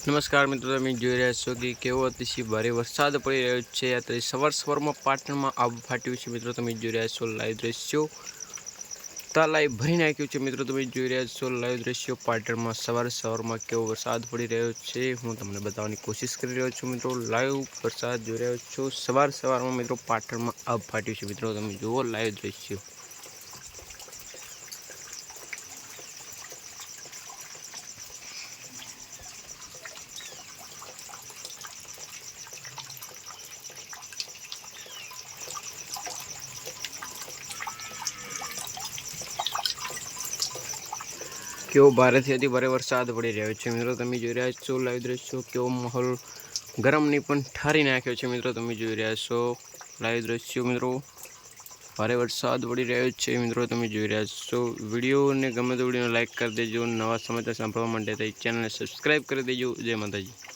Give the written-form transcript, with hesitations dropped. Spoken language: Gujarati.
નમસ્કાર મિત્રો, તમે જોઈ રહ્યા છો કે કેવો અતિશય ભારે વરસાદ પડી રહ્યો છે। અત્યારે સવારમાં પાટણમાં આબ ફાટ્યું છે। મિત્રો તમે જોઈ રહ્યા છો લાઈવ દ્રશ્યો, તાલાઈ ભરી નાખ્યું છે। મિત્રો તમે જોઈ રહ્યા છો લાઈવ દ્રશ્યો, પાટણમાં સવારમાં કેવો વરસાદ પડી રહ્યો છે હું તમને બતાવવાની કોશિશ કરી રહ્યો છું। મિત્રો લાઈવ વરસાદ જોઈ રહ્યો છો, સવારમાં મિત્રો પાટણમાં આબ ફાટ્યું છે। મિત્રો તમે જુઓ લાઈવ દ્રશ્યો। કેવો ભારેથી અતિ ભારે વરસાદ પડી રહ્યો છે। મિત્રો તમે જોઈ રહ્યા છો લાઈવ દ્રશ્યો, કેવો માહોલ ગરમની પણ ઠારી નાખ્યો છે। મિત્રો તમે જોઈ રહ્યા છો લાઈવ દ્રશ્યો। મિત્રો ભારે વરસાદ પડી રહ્યો છે। મિત્રો તમે જોઈ રહ્યા છો, વિડીયોને ગમે તો વિડીયોને લાઈક કરી દેજો, નવા સમાચાર સાંભળવા માટે ચેનલને સબસ્ક્રાઈબ કરી દેજો। જય માતાજી।